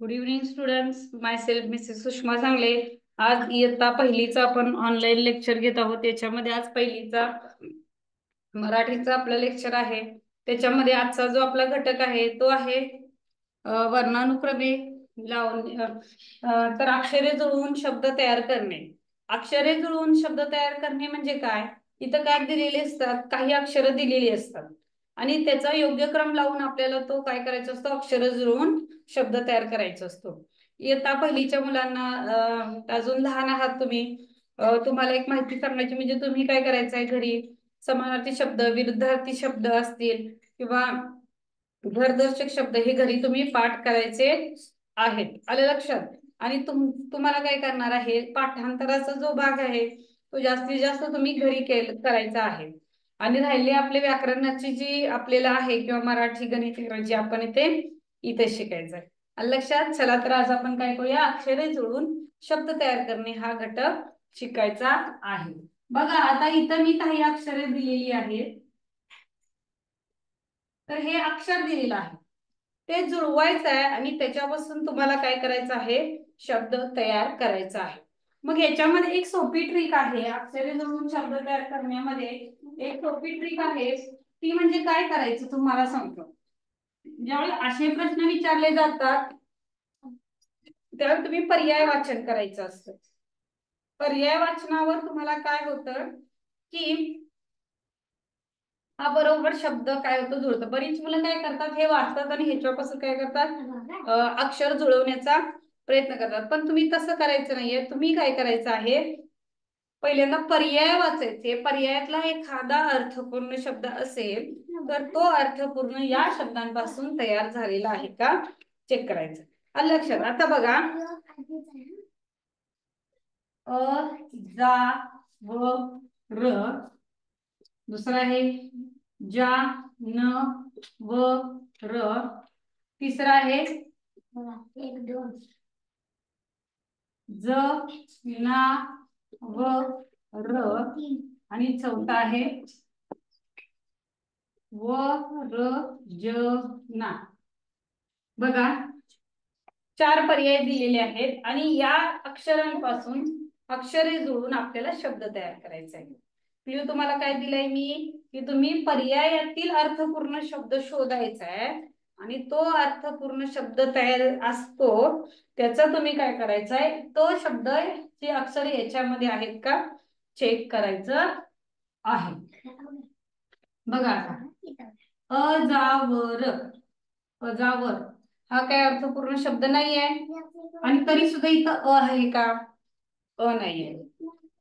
Good evening students, माय self Mrs Sushma सांगले. आज इयत्ता पहिलीचा आपण ऑनलाईन लेक्चर घेत आहोत. त्याच्यामध्ये आज पहिलीचा मराठीचा आपला लेक्चर आहे. त्याच्यामध्ये आजचा जो आपला घटक आहे तो आहे वर्णानुक्रमे लावून तर अक्षरे जुळवून शब्द तयार करणे. अक्षरे जुळवून शब्द तयार करणे म्हणजे काय? इथं काय दिलेले असतात, काही अक्षरं दिलेली असतात आणि त्याचा योग्य क्रम लावून आपल्याला तो काय करायचा असतो, अक्षर जुळवून शब्द तयार करायचा असतो. इयत्ता पहिलीच्या मुलांना अजून लहान आहात तुम्ही, तुम्हाला एक माहिती सांगायची म्हणजे तुम्ही काय करायचं आहे घरी समानार्थी शब्द, विरुद्धार्थी शब्द असतील किंवा घरदर्शक शब्द हे घरी तुम्ही पाठ करायचे आहेत. आले लक्षात? आणि तुम्हाला काय करणार आहे, पाठांतराचा जो भाग आहे तो जास्तीत जास्त तुम्ही घरी करायचा आहे. आणि राहिले आपले व्याकरणाची जी आपल्याला आहे किंवा मराठी गणित इंग्रजी आपण इथे शिकायचं आहे. आलं लक्षात? चला तर आज आपण काय करूया, अक्षरे जुळवून शब्द तयार करणे हा घटक शिकायचा आहे. बघा आता इथं मी काही अक्षरे दिलेली आहेत. तर हे अक्षर दिलेलं आहे, ते जुळवायचं आहे आणि त्याच्यापासून तुम्हाला काय करायचं आहे, शब्द तयार करायचा आहे. मग याच्यामध्ये एक सोपी ट्रिक आहे, अक्षरे जुळवून शब्द तयार करण्यामध्ये एक सोपी ट्रिक आहे. ती म्हणजे काय करायचं तुम्हाला सांगतो. ज्यावेळी असे प्रश्न विचारले जातात त्यावेळी तुम्ही पर्याय वाचन करायचं असतं. पर्याय वाचनावर तुम्हाला काय होतं की हा बरोबर शब्द काय होतो, जुळतो. बरीच मुलं काय करतात, हे वाचतात आणि ह्याच्यापासून काय करतात, अक्षर जुळवण्याचा प्रयत्न करतात. पण तुम्ही तसं करायचं नाहीये. तुम्ही काय करायचं आहे, पहिल्यांदा पर्याय वाचायचे. पर्यायातला एखादा अर्थपूर्ण शब्द असेल तर तो अर्थपूर्ण या शब्दांपासून तयार झालेला आहे का चेक करायचं. आलं लक्षात? आता बघा, अ जा व र, दुसरा आहे जा न व र, तिसरा आहे एक दोन ज ना व र, आणि चौथा आहे व र ज ना. बघा, 4 पर्याय दिलेले आहेत आणि या अक्षरांपासून अक्षरे जुळून आपल्याला शब्द तयार करायचा आहे. म्हणजे तुम्हाला काय दिलंय मी, की तुम्ही पर्यायातील अर्थपूर्ण शब्द शोधायचा आहे आणि तो अर्थपूर्ण शब्द तयार असतो त्याचा तुम्ही काय करायचं आहे, तो शब्द ची अक्षर याच्यामध्ये आहेत का चेक करायचं आहे. बघा आता अजावर, अजावर हा काय अर्थपूर्ण शब्द नाहीये आणि तरी सुद्धा इथं आहे का, नाहीये.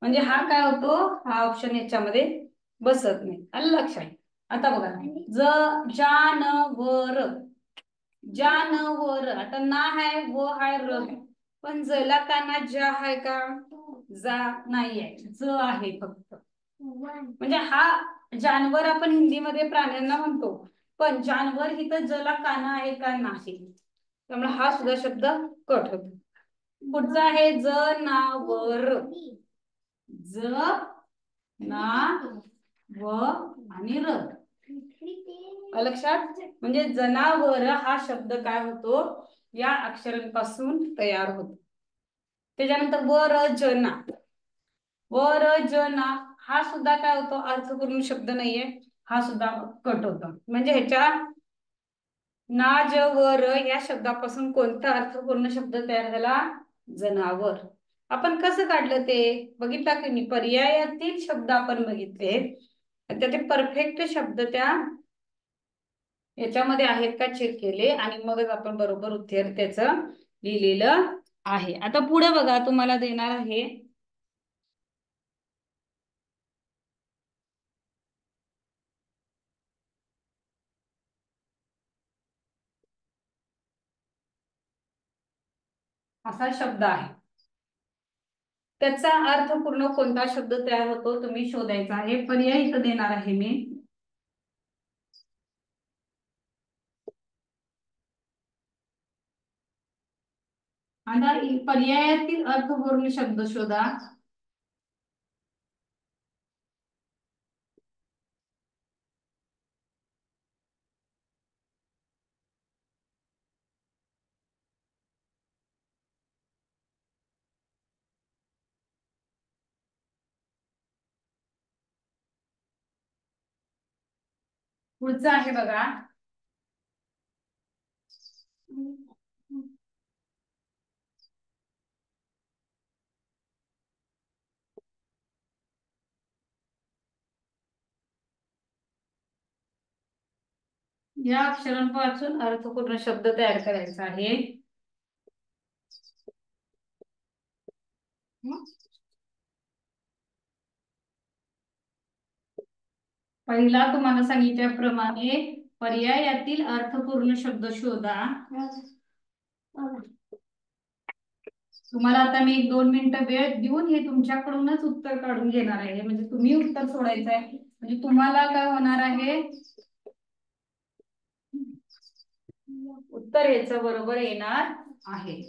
म्हणजे हा काय होतो, हा ऑप्शन याच्यामध्ये बसत नाही. आलं लक्षात? आता बघा, जानवर, जानवर, आता ना है वो है र है, पण जला का ना जा है का, जा नाहीये, ज आहे फक्त. म्हणजे हा जानवर आपण हिंदीमध्ये प्राण्यांना म्हणतो, पण जानवर इथं जला काना आहे का नाही, त्यामुळे हा सुद्धा शब्द कट होतो. पुढचा आहे जनावर, ज ना व आणि र. लक्षात? म्हणजे जनावर हा शब्द काय होतो, या अक्षरांपासून तयार होतो. त्याच्यानंतर वरजना, वरजना हा सुद्धा काय होतो, अर्थपूर्ण शब्द नाहीये, हा सुद्धा कट होतो. म्हणजे ह्याच्या ना ज वर या शब्दापासून कोणता अर्थपूर्ण शब्द तयार झाला, जनावर. आपण कसं काढलं ते बघितला की मी, पर्यायातील शब्द आपण बघितले त्याचे परफेक्ट शब्द त्या याच्यामध्ये आहेत का चेक केले आणि मगच आपण बरोबर उत्तर त्याचं लिहिलेलं आहे. आता पुढे बघा, तुम्हाला देणार आहे असा शब्द आहे, त्याचा अर्थपूर्ण कोणता शब्द तयार होतो तुम्ही शोधायचा आहे. पर्याय इथं देणार आहे मी. आणि पर्यायातील अर्थपूर्ण शब्द शोधा. पुढचं आहे बघा, या अक्षरांपासून अर्थपूर्ण शब्द तयार करायचा आहे. पहिला तुम्हाला सांगितल्याप्रमाणे पर्यायातील अर्थपूर्ण शब्द शोधा. तुम्हाला आता मी 1-2 मिनिटं वेळ देऊन हे तुमच्याकडूनच उत्तर काढून घेणार आहे. म्हणजे तुम्ही उत्तर सोडायचं आहे. म्हणजे तुम्हाला काय होणार आहे, उत्तर याचं बरोबर येणार आहे.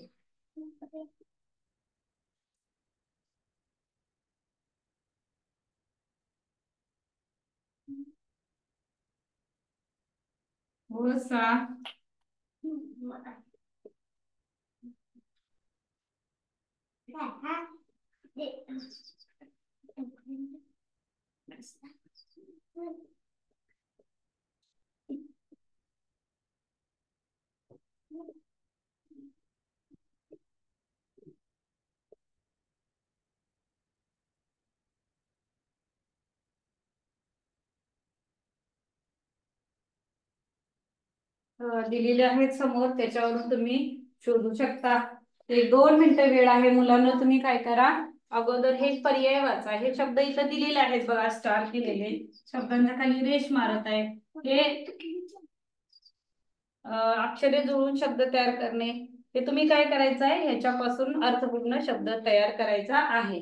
हो सा. दिलेले आहेत समोर, त्याच्यावरून तुम्ही शोधू शकता. ते 2 मिनिटं वेळ आहे. मुलांना तुम्ही काय करा, अगोदर हे पर्याय वाचा. हे शब्द इथं दिलेले आहेत बघा, स्टार केलेले शब्दांच्या खाली रेष मारत आहे. हे अक्षरे जुळून शब्द तयार करणे. हे तुम्ही काय करायचं आहे, ह्याच्यापासून अर्थपूर्ण शब्द तयार करायचा आहे.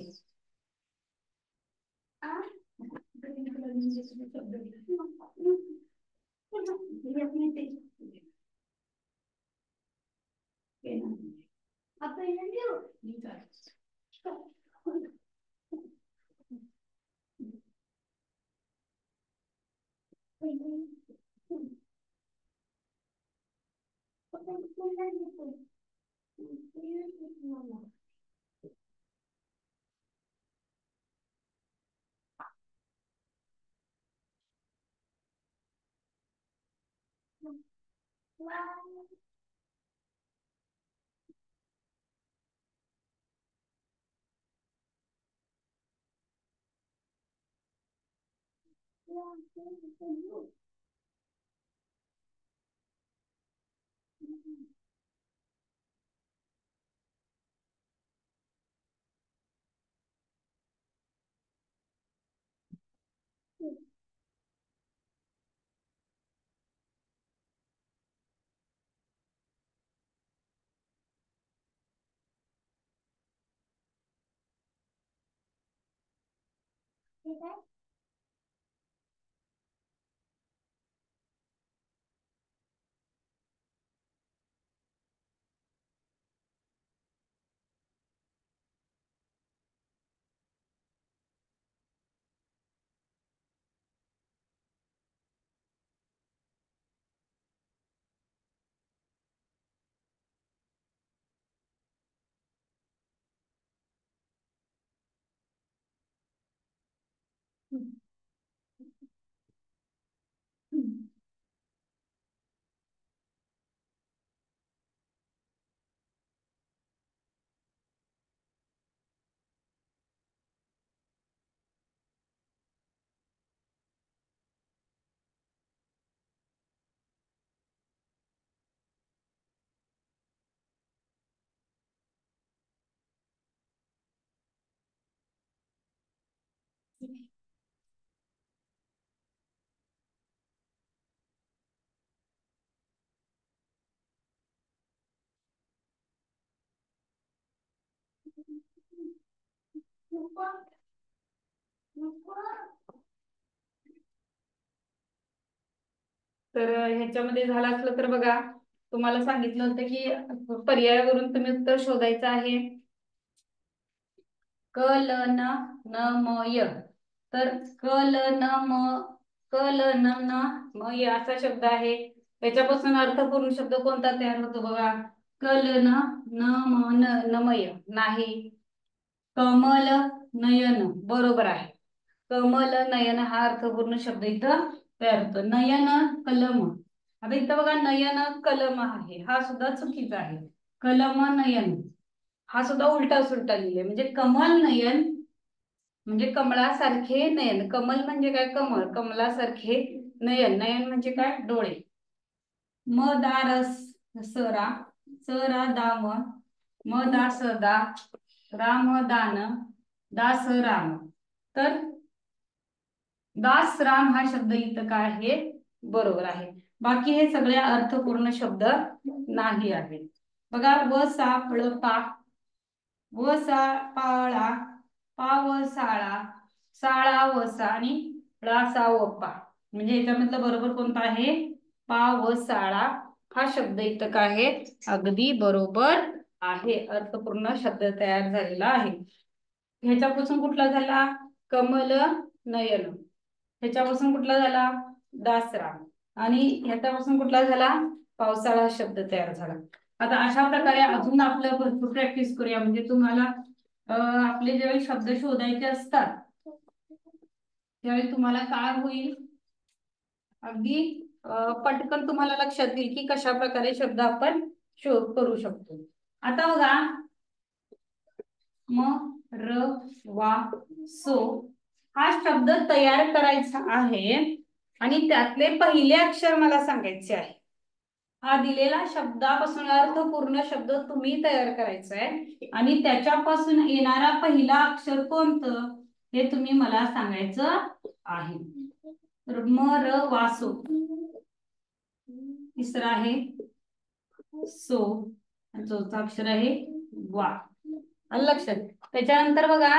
तर ह्याच्यामध्ये झालं असलं तर बघा, तुम्हाला सांगितलं होतं की पर्यायावरून तुम्ही उत्तर शोधायचं आहे. क ल न न म य. तर क ल न म, क ल न न म य असा शब्द आहे. त्याच्यापासून अर्थपूर्ण शब्द कोणता तयार होतो बघा, क ल न न म न नमय नाही. कमल नयन बरोबर आहे. कमल नयन हा अर्थपूर्ण शब्द इथं तयार होतो. नयन कलम. आता इथं बघा नयन कलम आहे, हा सुद्धा चुकीचा आहे. कलम नयन हा सुद्धा उलटा सुलटा लिहिले, म्हणजे कमल नयन म्हणजे कमळासारखे नयन. कमल म्हणजे काय? कमळ. कमलासारखे नयन. नयन म्हणजे काय? डोळे. मदारस सरा. सरा दाम. मदास दा. राम दान. दास राम. तर दास राम हा शब्द इथं काय आहे? बरोबर आहे. बाकी हे सगळे अर्थपूर्ण शब्द नाही आहेत. बघा व सा फळ पा. व सा पाळा. पावसाळा. साळा वसा आणि ळासा वपा. म्हणजे याच्यामधलं बरोबर कोणतं आहे? पावसाळा हा शब्द इथं काय आहे? अगदी बरोबर आहे. अर्थपूर्ण शब्द तयार झालेला आहे. ह्याच्यापासून कुठला झाला? कमल नयन. ह्याच्यापासून कुठला झाला? दासरा. आणि ह्याच्यापासून कुठला झाला? पावसाळा शब्द तयार झाला. आता अशा प्रकारे अजून आपलं भरपूर प्रॅक्टिस करूया, म्हणजे तुम्हाला आपले ज्यावेळी शब्द शोधायचे असतात त्यावेळी तुम्हाला काय होईल, अगदी पटकन तुम्हाला लक्षात येईल की कशा प्रकारे शब्द आपण शोध करू शकतो. आता बघा म र वा सो हा शब्द तयार करायचा आहे आणि त्यातले पहिले अक्षर मला सांगायचे आहे. हा दिलेला शब्दापासून अर्थपूर्ण शब्द तुम्ही तयार करायचा आहे आणि त्याच्यापासून येणारा पहिला अक्षर कोणतं हे तुम्ही मला सांगायचं आहे. म र वासो. तिसरा आहे सो. चौथा अक्षर आहे वा. लक्षात. त्याच्यानंतर बघा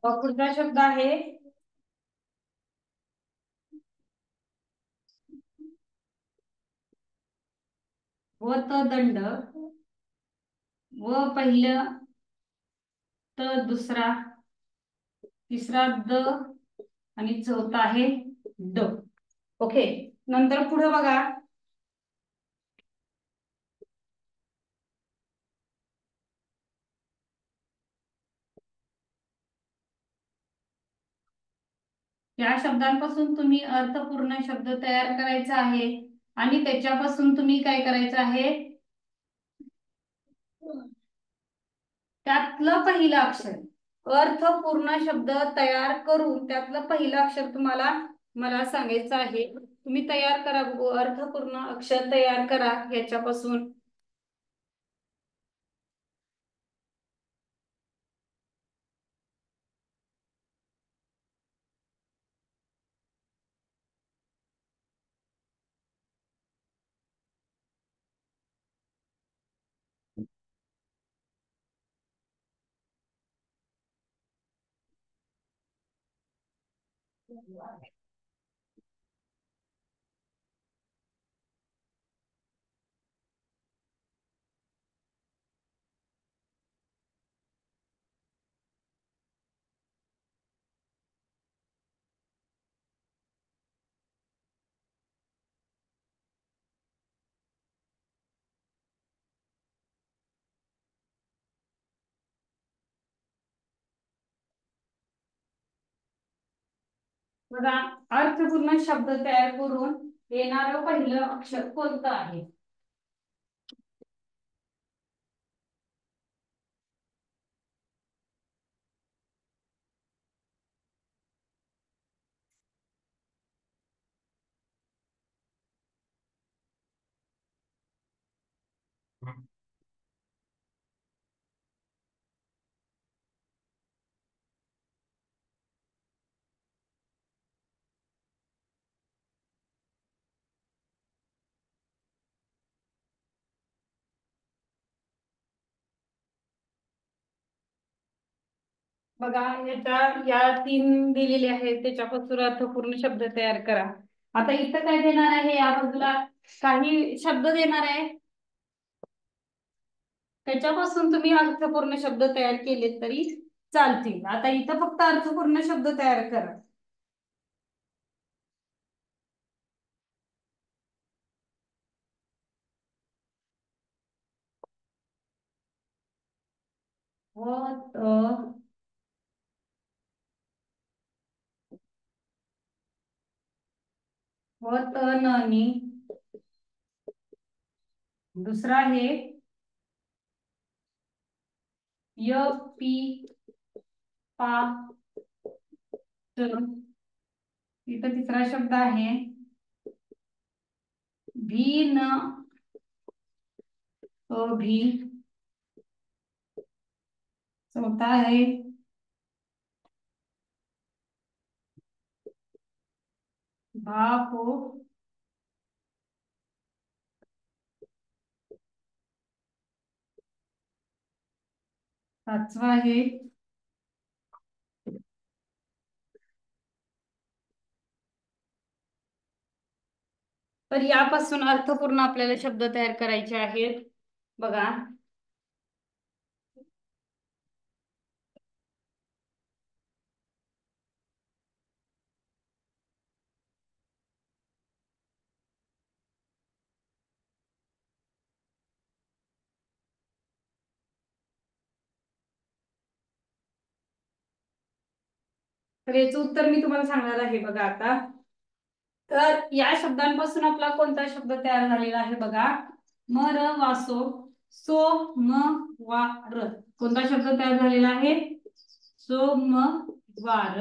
पुढचा शब्द आहे वत दंड. व पहिलं त दुसरा. तिसरा द आणि चौथा आहे ड. ओके. नंतर पुढे बघा या शब्दांपासून तुम्ही अर्थपूर्ण शब्द तयार करायचा आहे आणि त्याच्यापासून तुम्ही काय करायचं आहे, त्यातलं पहिलं अक्षर अर्थपूर्ण शब्द तयार करून त्यातलं पहिलं अक्षर तुम्हाला मला सांगायचं आहे. तुम्ही तयार करा, अर्थपूर्ण अक्षर तयार करा याच्यापासून. बघा अर्थपूर्ण शब्द तयार करून येणारं पहिलं अक्षर कोणतं आहे? बघा याच्या या तीन दिलेले आहेत त्याच्यापासून अर्थपूर्ण शब्द तयार करा. आता इथं काय देणार आहे, या बाजूला काही शब्द देणार आहे, त्याच्यापासून तुम्ही अर्थपूर्ण शब्द तयार केले तरी चालतील. आता इथं फक्त अर्थपूर्ण शब्द तयार करा. व व त न नी. दुसरा आहे य पी पा ट. इथं तिसरा शब्द आहे भी न अभी. चौथा आहे भा पो. पाचवा आहे तर यापासून अर्थपूर्ण आपल्याला शब्द तयार करायचे आहेत. बघा तर याचं उत्तर मी तुम्हाला सांगणार आहे. बघा आता तर या शब्दांपासून आपला कोणता शब्द तयार झालेला आहे. बघा मर वासो सो म वा र. कोणता शब्द तयार झालेला आहे सोमवार.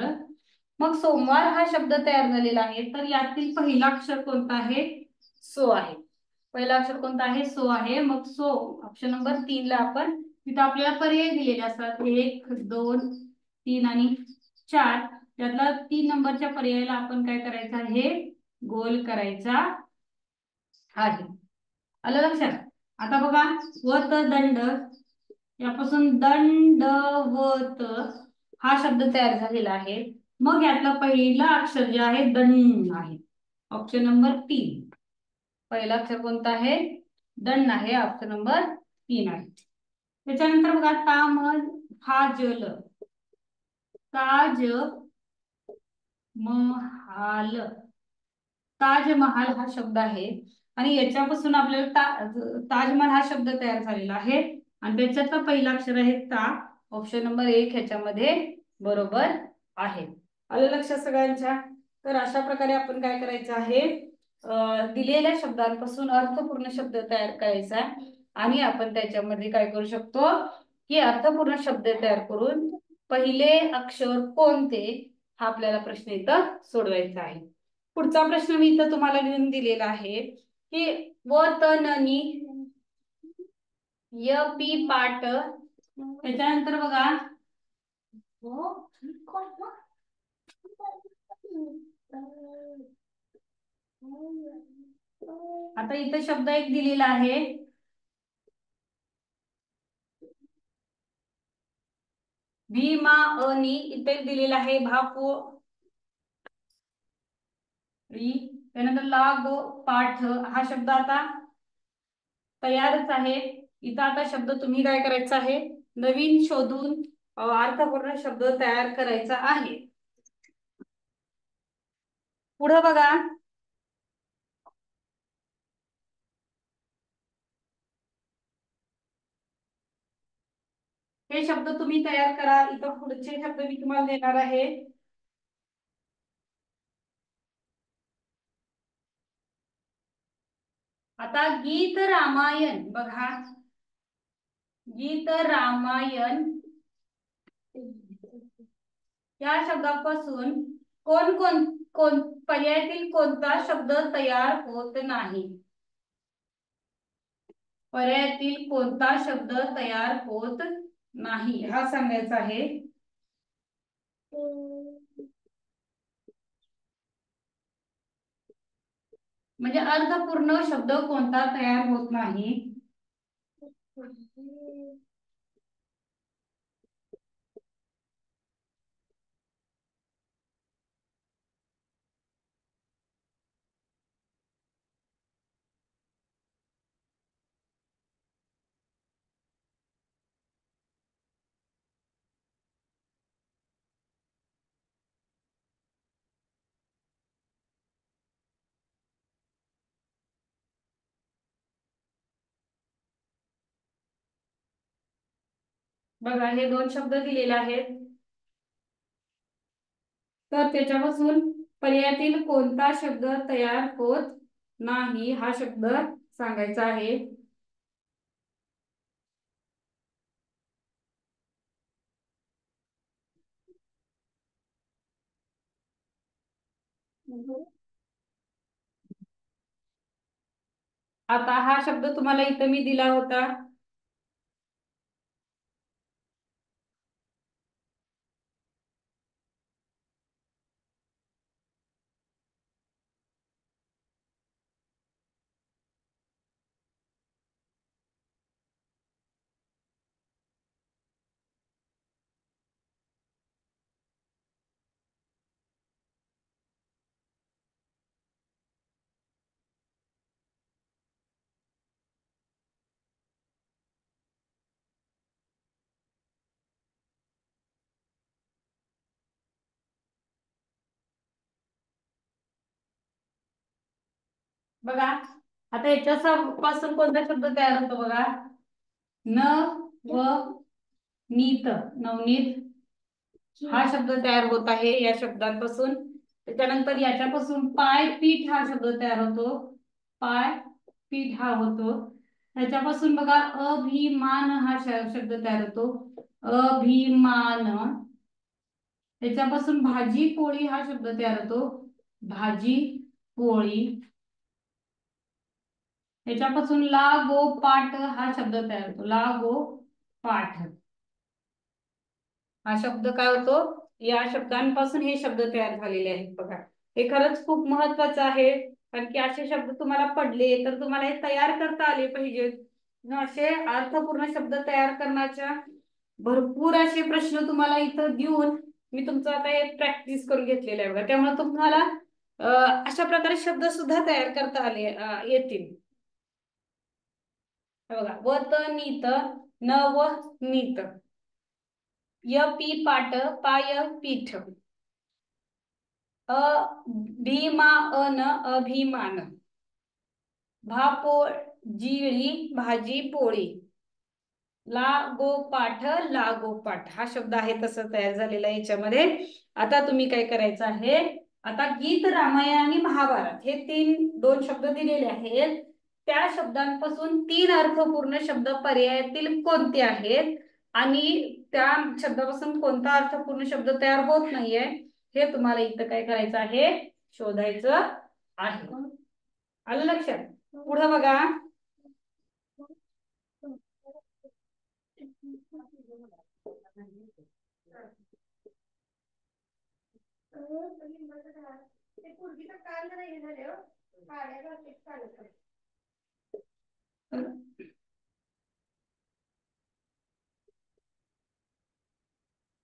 मग सोमवार हा शब्द तयार झालेला आहे. तर यातील पहिला अक्षर कोणता आहे सो आहे. पहिला अक्षर कोणता आहे सो आहे. मग सो ऑप्शन नंबर 3 ला आपण तिथे आपल्याला पर्याय दिलेले असतात 1 2 3 आणि 4. त्यातला 3 नंबरच्या पर्यायाला आपण काय करायचं आहे गोल करायचा आहे. आलं लक्षात. आता बघा वत दंड यापासून दंडवत हा शब्द तयार झालेला आहे. मग यातला पहिला अक्षर जे आहे दंड आहे. Option number 3. पहिला अक्षर कोणता आहे दंड आहे. ऑप्शन नंबर 3 आहे. त्याच्यानंतर बघा ताम हा जल ताज महाल. ताजमहाल हा शब्द आहे आणि याच्यापासून आपल्याला ताजमहाल हा शब्द तयार झालेला आहे आणि त्याच्यातला पहिला अक्षर आहे ता. ऑप्शन नंबर 1 ह्याच्यामध्ये बरोबर आहे. आलं लक्षात सगळ्यांच्या. तर अशा प्रकारे आपण काय करायचं आहे दिलेल्या शब्दांपासून अर्थपूर्ण शब्द तयार करायचा आणि आपण त्याच्यामध्ये काय करू शकतो की अर्थपूर्ण शब्द तयार करून पहिले अक्षर कोणते हा आपल्याला प्रश्न इथं सोडवायचा आहे. पुढचा प्रश्न मी इथं तुम्हाला लिहून दिलेला आहे की व त न नी य पी पाट. त्याच्यानंतर बघा आता इथं शब्द एक दिलेला आहे भीमा अनी. इथे दिलेला आहे भापो री. त्यानंतर लाग पाठ हा शब्द आता तयारच आहे. इथं आता शब्द तुम्ही काय करायचा आहे नवीन शोधून अर्थपूर्ण शब्द तयार करायचा आहे. पुढे बघा हे शब्द तुम्ही तयार करा. इथं पुढचे शब्द मी तुम्हाला देणार आहे. आता गीत रामायण बघा गीत रामायण या शब्दापासून कोण कोण कोण पर्यायातील कोणता शब्द तयार होत नाही. पर्यायातील कोणता शब्द तयार होत नाही हा सांगायचा आहे. म्हणजे अर्थपूर्ण शब्द कोणता तयार होत नाही. बघा हे 2 शब्द दिलेले आहेत. तर त्याच्यापासून पर्यायातील कोणता शब्द तयार होत नाही हा शब्द सांगायचा आहे. आता हा शब्द तुम्हाला इथं मी दिला होता. बघा आता याच्या पासून कोणता शब्द तयार होतो बघा. न व नीत, नवनीत हा शब्द तयार होत आहे या शब्दांपासून. त्याच्यानंतर याच्यापासून पाय पीठ हा शब्द तयार होतो. पाय पीठ हा होतो. त्याच्यापासून बघा अभिमान हा शब्द तयार होतो. अभिमान. त्याच्यापासून भाजी पोळी हा शब्द तयार होतो. भाजी पोळी. त्याच्यापासून लागोपाठ हा शब्द तयार होतो. लागोपाठ हा शब्द काय होतो. या शब्दांपासून हे शब्द तयार झालेले आहेत बघा. हे खरंच खूप महत्वाचं आहे, कारण की असे शब्द तुम्हाला पडले तर तुम्हाला हे तयार करता आले पाहिजेत. असे अर्थपूर्ण शब्द तयार करण्याच्या भरपूर असे प्रश्न तुम्हाला इथं देऊन मी तुमचं आता हे प्रॅक्टिस करून घेतलेलं आहे बघा. त्यामुळे तुम्हाला अशा प्रकारे शब्द सुद्धा तयार करता आले येतील. बघा वत नीत, न व नीत. य पी पाट, पाय पीठ. भीमा अन अभिमान. जिळी भाजी पोळी. लागोपाठ लागोपाठ हा शब्द आहे तसं तयार झालेला आहे याच्यामध्ये. आता तुम्ही काय करायचं आहे. आता गीत, रामायण आणि महाभारत हे दोन शब्द दिलेले आहेत. त्या शब्दांपासून 3 अर्थपूर्ण शब्द पर्यायातील कोणते आहेत आणि त्या शब्दापासून कोणता अर्थपूर्ण शब्द तयार होत नाहीये हे तुम्हाला इथं काय करायचं आहे, शोधायचं आहे. आलं लक्षात. पुढे बघा.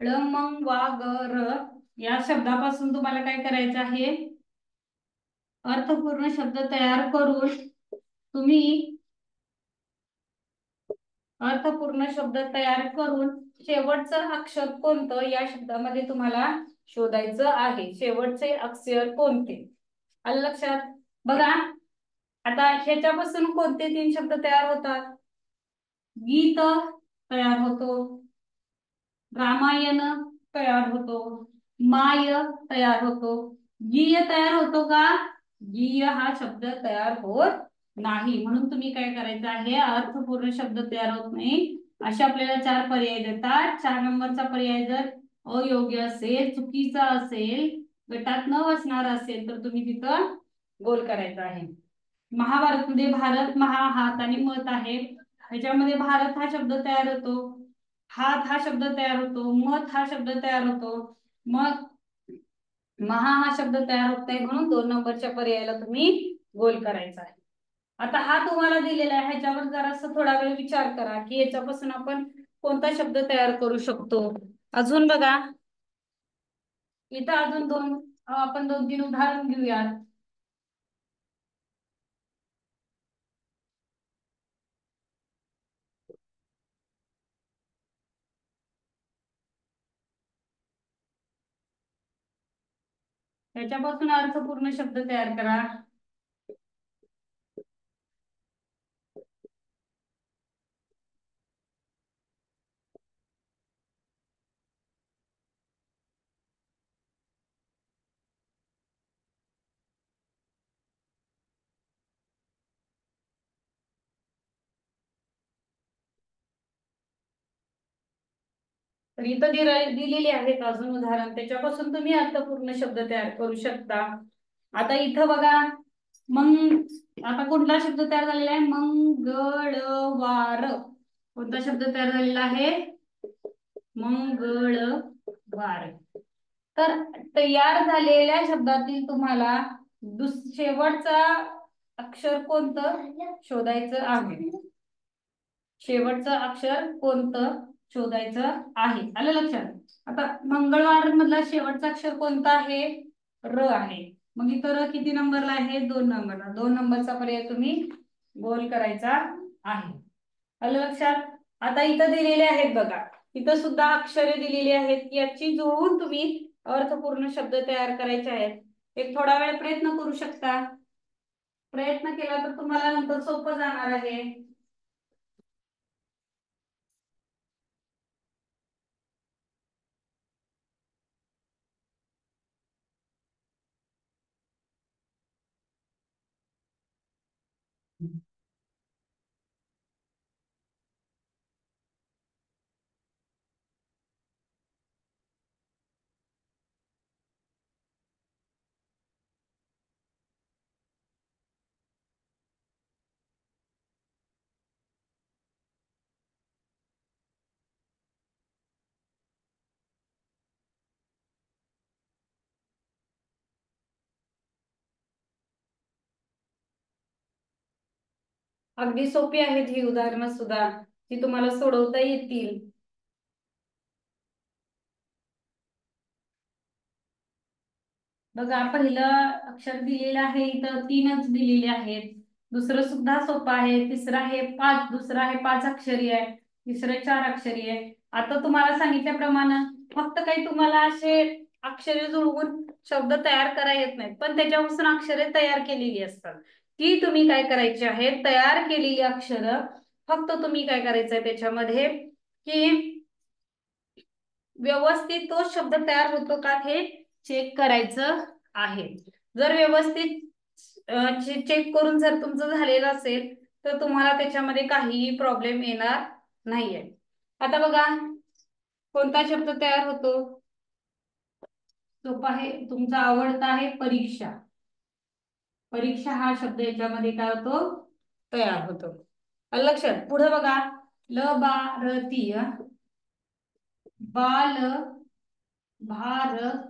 ळ या शब्दापासून तुम्हाला काय करायचं आहे, अर्थपूर्ण शब्द तयार करून तुम्ही अर्थपूर्ण शब्द तयार करून शेवटचं अक्षर कोणतं या शब्दामध्ये तुम्हाला शोधायचं आहे. शेवटचे अक्षर कोणते. आलं लक्षात. बघा आता ह्याच्यापासून कोणते 3 शब्द तयार होतात. गीत तयार होतो, रामायण तयार होतो, माय तयार होतो. गीय तयार होतो का. गीय हा शब्द तयार होत नाही. म्हणून तुम्ही काय करायचं आहे, अर्थपूर्ण शब्द तयार होत नाही असे आपल्याला 4 पर्याय देतात. 4 नंबरचा पर्याय जर अयोग्य असेल, चुकीचा असेल, गटात न बसणार असेल तर तुम्ही तिथं गोल करायचा आहे. महाभारत मध्ये भारत, महा, हात आणि मत आहे. ह्याच्यामध्ये भारत हा शब्द तयार होतो, हात हा शब्द तयार होतो, मत हा शब्द तयार होतो, मग महा हा शब्द तयार होत आहे. म्हणून 2 नंबरच्या पर्यायाला तुम्ही गोल करायचा आहे. आता हा तुम्हाला दिलेला आहे, ह्याच्यावर जरासं थोडा वेळ विचार करा की याच्यापासून आपण कोणता शब्द तयार करू शकतो. अजून बघा इथं अजून आपण 2-3 उदाहरण घेऊयात. त्याच्यापासून अर्थपूर्ण शब्द तयार करा. तर इथं दिलेली आहेत अजून उदाहरण, त्याच्यापासून तुम्ही अर्थपूर्ण शब्द तयार करू शकता. आता इथं बघा, मग आता कुठला शब्द तयार झालेला आहे? मंगळवार. कोणता शब्द तयार झालेला आहे? मंगळवार. तर तयार झालेल्या शब्दातील तुम्हाला शेवटचा अक्षर कोणतं शोधायचं आहे. शेवटचं अक्षर कोणतं शोधायचं आहे. आलं लक्षात? आता मंगळवार मधला शेवटचा अक्षर कोणता आहे? र आहे. मग इथं र किती नंबरला आहे? 2 नंबरला. 2 नंबरचा पर्याय तुम्ही गोल करायचा आहे. आलं लक्षात? आता इथं दिलेले आहेत बघा, इथं सुद्धा अक्षरे दिलेली आहेत. याची जुळवून तुम्ही अर्थपूर्ण शब्द तयार करायचे आहेत. एक थोडा वेळ प्रयत्न करू शकता. प्रयत्न केला तर तुम्हाला नंतर सोपं जाणार आहे. अगदी सोपी आहेत ही उदाहरणं सुद्धा, ती तुम्हाला सोडवता येतील. बघा, पहिलं अक्षर दिलेलं आहे, इथं 3च दिलेले आहेत. दुसरं सुद्धा सोपं आहे. तिसरं आहे 5, दुसरं आहे 5 अक्षरी आहे. तिसरं 4 अक्षरी आहे. आता तुम्हाला सांगितल्याप्रमाणे फक्त काही तुम्हाला असे अक्षरे जुळवून शब्द तयार करा येत नाहीत, पण त्याच्यापासून अक्षरे तयार केलेली असतात. ती तुम्ही काय करायची आहे? तयार केलेली अक्षरं फक्त तुम्ही काय करायचंय त्याच्यामध्ये की व्यवस्थित तो शब्द तयार होतो का हे चेक करायचं आहे. जर व्यवस्थित चेक करून जर तुमचं झालेलं असेल तर तुम्हाला त्याच्यामध्ये काहीही प्रॉब्लेम येणार नाहीये. आता बघा, कोणता शब्द तयार होतो? सोपा आहे, तुमचा आवडता आहे परीक्षा. परीक्षा हा शब्द याच्यामध्ये काय होतो? तयार होतो. लक्षात? पुढे बघा, ल भारतीय, बाल भारतीय,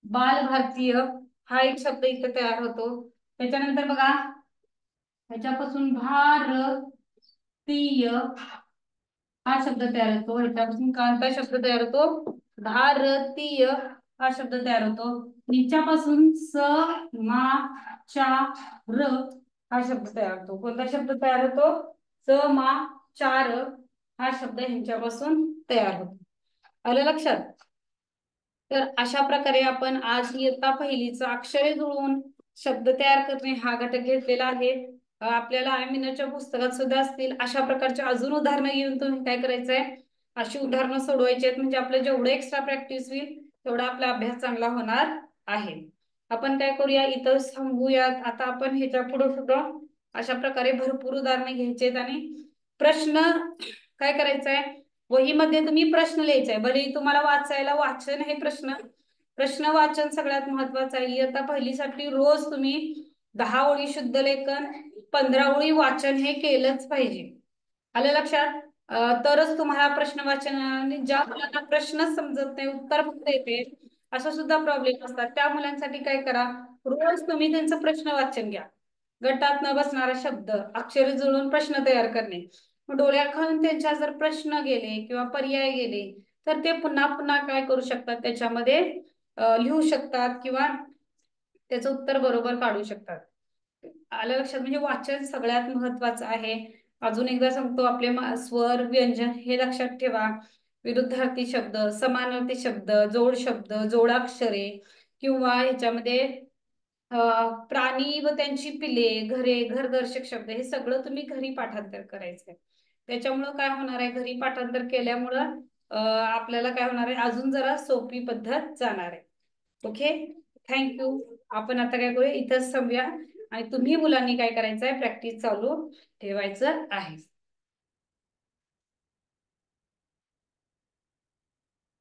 बाल भारतीय हा एक शब्द इथे तयार होतो. त्याच्यानंतर बघा, ह्याच्यापासून भारतीय हा शब्द तयार होतो. ह्याच्यापासून कोणता शब्द तयार होतो? भारतीय हा शब्द तयार होतो. हिच्यापासून समाचार हा शब्द तयार होतो. कोणता शब्द तयार होतो? समाचार हा शब्द ह्यांच्यापासून तयार होतो. आलं लक्षात? तर अशा प्रकारे आपण आज इयत्ता पहिलीचा अक्षरे जुळवून शब्द तयार करणे हा घटक घेतलेला आहे. आपल्याला आयमीनच्या पुस्तकात सुद्धा असतील अशा प्रकारचे अजून उदाहरणं घेऊन तुम्ही काय करायचंय? अशी उदाहरणं सोडवायची आहेत. म्हणजे आपलं जेवढं एक्स्ट्रा प्रॅक्टिस होईल तेवढा आपला अभ्यास चांगला होणार आहे. आपण काय करूया, इथं थांबूयात. आता आपण ह्याच्या पुढे सुद्धा अशा प्रकारे भरपूर उदाहरणे घ्यायची आहेत आणि प्रश्न काय करायचंय? वहीमध्ये तुम्ही प्रश्न लिहायचाय. भले तुम्हाला वाचायला वाचन हे प्रश्न वाचन सगळ्यात महत्वाचं आहे. इयत्ता पहिलीसाठी रोज तुम्ही 10 ओळी शुद्ध लेखन, 15 ओळी वाचन हे केलंच पाहिजे. आलं लक्षात? तरच तुम्हाला प्रश्न वाचन आणि ज्या मुलांना प्रश्न समजत नाही, उत्तर फक्त येते, असं सुद्धा प्रॉब्लेम असतात. त्या मुलांसाठी काय करा, रोज तुम्ही त्यांचं प्रश्न वाचन घ्या. गटात न बसणारा शब्द, अक्षरे जुळवून प्रश्न तयार करणे. डोळ्याखालून त्यांच्या जर प्रश्न गेले किंवा पर्याय गेले तर ते पुन्हा पुन्हा काय करू शकतात, त्याच्यामध्ये लिहू शकतात किंवा त्याचं उत्तर बरोबर काढू शकतात. आलं लक्षात? म्हणजे वाचन सगळ्यात महत्वाचं आहे. अजून एकदा सांगतो, आपले स्वर व्यंजन हे लक्षात ठेवा. विरुद्धार्थी शब्द, समानार्थी शब्द, जोड शब्द, जोडाक्षरे किंवा ह्याच्यामध्ये प्राणी व त्यांची पिले, घरे, घरदर्शक शब्द हे सगळं तुम्ही घरी पाठांतर करायचंय. त्याच्यामुळं काय होणार आहे, घरी पाठांतर केल्यामुळं आपल्याला काय होणार आहे, अजून जरा सोपी पद्धत जाणार आहे. Okay, thank you. आपण आता काय करूया, इथंच थांबूया आणि तुम्ही मुलांनी काय करायचंय, प्रॅक्टिस चालू ठेवायचं आहे.